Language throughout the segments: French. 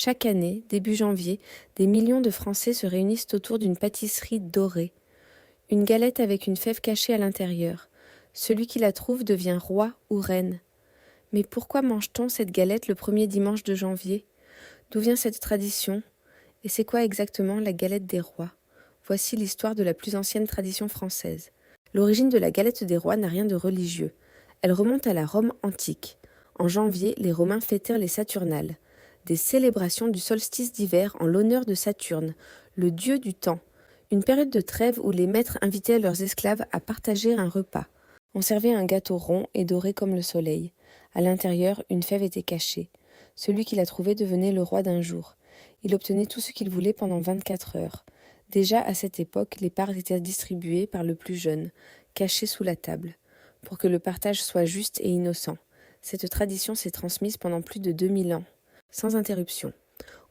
Chaque année, début janvier, des millions de Français se réunissent autour d'une pâtisserie dorée. Une galette avec une fève cachée à l'intérieur. Celui qui la trouve devient roi ou reine. Mais pourquoi mange-t-on cette galette le premier dimanche de janvier? D'où vient cette tradition? Et c'est quoi exactement la galette des rois? Voici l'histoire de la plus ancienne tradition française. L'origine de la galette des rois n'a rien de religieux. Elle remonte à la Rome antique. En janvier, les Romains fêtèrent les Saturnales, des célébrations du solstice d'hiver en l'honneur de Saturne, le dieu du temps, une période de trêve où les maîtres invitaient leurs esclaves à partager un repas. On servait un gâteau rond et doré comme le soleil. À l'intérieur, une fève était cachée. Celui qui la trouvait devenait le roi d'un jour. Il obtenait tout ce qu'il voulait pendant 24 heures. Déjà à cette époque, les parts étaient distribuées par le plus jeune, cachées sous la table, pour que le partage soit juste et innocent. Cette tradition s'est transmise pendant plus de 2000 ans, sans interruption.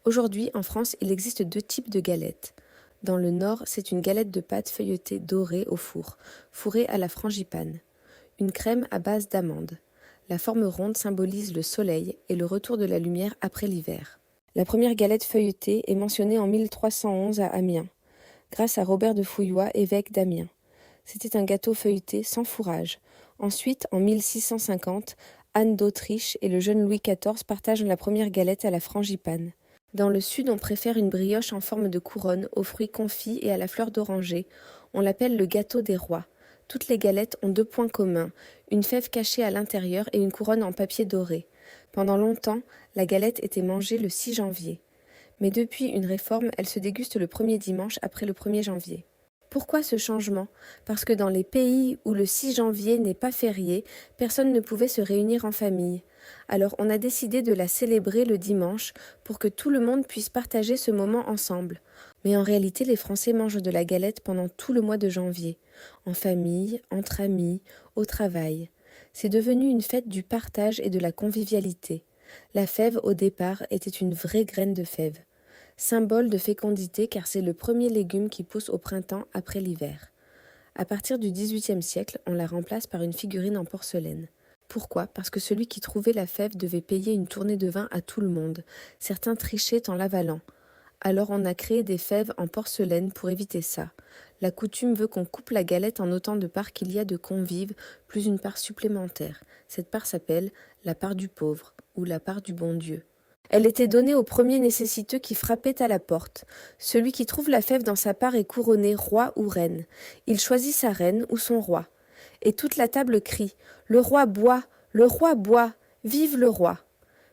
Aujourd'hui, en France, il existe 2 types de galettes. Dans le nord, c'est une galette de pâte feuilletée dorée au four, fourrée à la frangipane. Une crème à base d'amandes. La forme ronde symbolise le soleil et le retour de la lumière après l'hiver. La première galette feuilletée est mentionnée en 1311 à Amiens, grâce à Robert de Fouillois, évêque d'Amiens. C'était un gâteau feuilleté sans fourrage. Ensuite, en 1650, Anne d'Autriche et le jeune Louis XIV partagent la première galette à la frangipane. Dans le sud, on préfère une brioche en forme de couronne, aux fruits confits et à la fleur d'oranger. On l'appelle le gâteau des rois. Toutes les galettes ont 2 points communs, une fève cachée à l'intérieur et une couronne en papier doré. Pendant longtemps, la galette était mangée le 6 janvier. Mais depuis une réforme, elle se déguste le premier dimanche après le 1er janvier. Pourquoi ce changement? Parce que dans les pays où le 6 janvier n'est pas férié, personne ne pouvait se réunir en famille. Alors on a décidé de la célébrer le dimanche pour que tout le monde puisse partager ce moment ensemble. Mais en réalité, les Français mangent de la galette pendant tout le mois de janvier, en famille, entre amis, au travail. C'est devenu une fête du partage et de la convivialité. La fève, au départ, était une vraie graine de fève. Symbole de fécondité car c'est le premier légume qui pousse au printemps après l'hiver. À partir du XVIIIe siècle, on la remplace par une figurine en porcelaine. Pourquoi? Parce que celui qui trouvait la fève devait payer une tournée de vin à tout le monde. Certains trichaient en l'avalant. Alors on a créé des fèves en porcelaine pour éviter ça. La coutume veut qu'on coupe la galette en autant de parts qu'il y a de convives, plus une part supplémentaire. Cette part s'appelle la part du pauvre ou la part du bon Dieu. Elle était donnée au premier nécessiteux qui frappait à la porte. Celui qui trouve la fève dans sa part est couronné roi ou reine. Il choisit sa reine ou son roi. Et toute la table crie « Le roi boit, le roi boit, vive le roi !»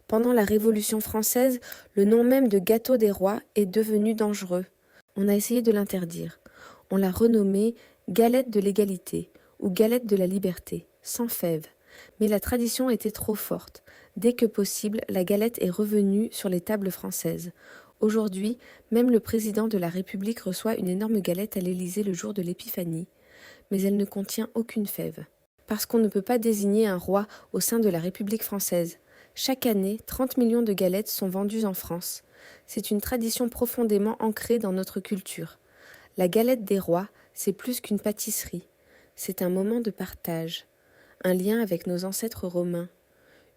Pendant la Révolution française, le nom même de gâteau des rois est devenu dangereux. On a essayé de l'interdire. On l'a renommé galette de l'égalité ou galette de la liberté, sans fève. Mais la tradition était trop forte. Dès que possible, la galette est revenue sur les tables françaises. Aujourd'hui, même le président de la République reçoit une énorme galette à l'Élysée le jour de l'Épiphanie. Mais elle ne contient aucune fève. Parce qu'on ne peut pas désigner un roi au sein de la République française. Chaque année, 30 millions de galettes sont vendues en France. C'est une tradition profondément ancrée dans notre culture. La galette des rois, c'est plus qu'une pâtisserie. C'est un moment de partage. Un lien avec nos ancêtres romains,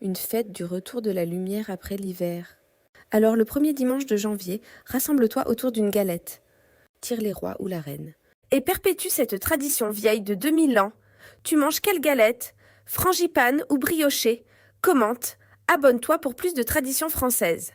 une fête du retour de la lumière après l'hiver. Alors le premier dimanche de janvier, rassemble-toi autour d'une galette. Tire les rois ou la reine. Et perpétue cette tradition vieille de 2000 ans. Tu manges quelle galette? Frangipane ou brioché? Commente, abonne-toi pour plus de traditions françaises.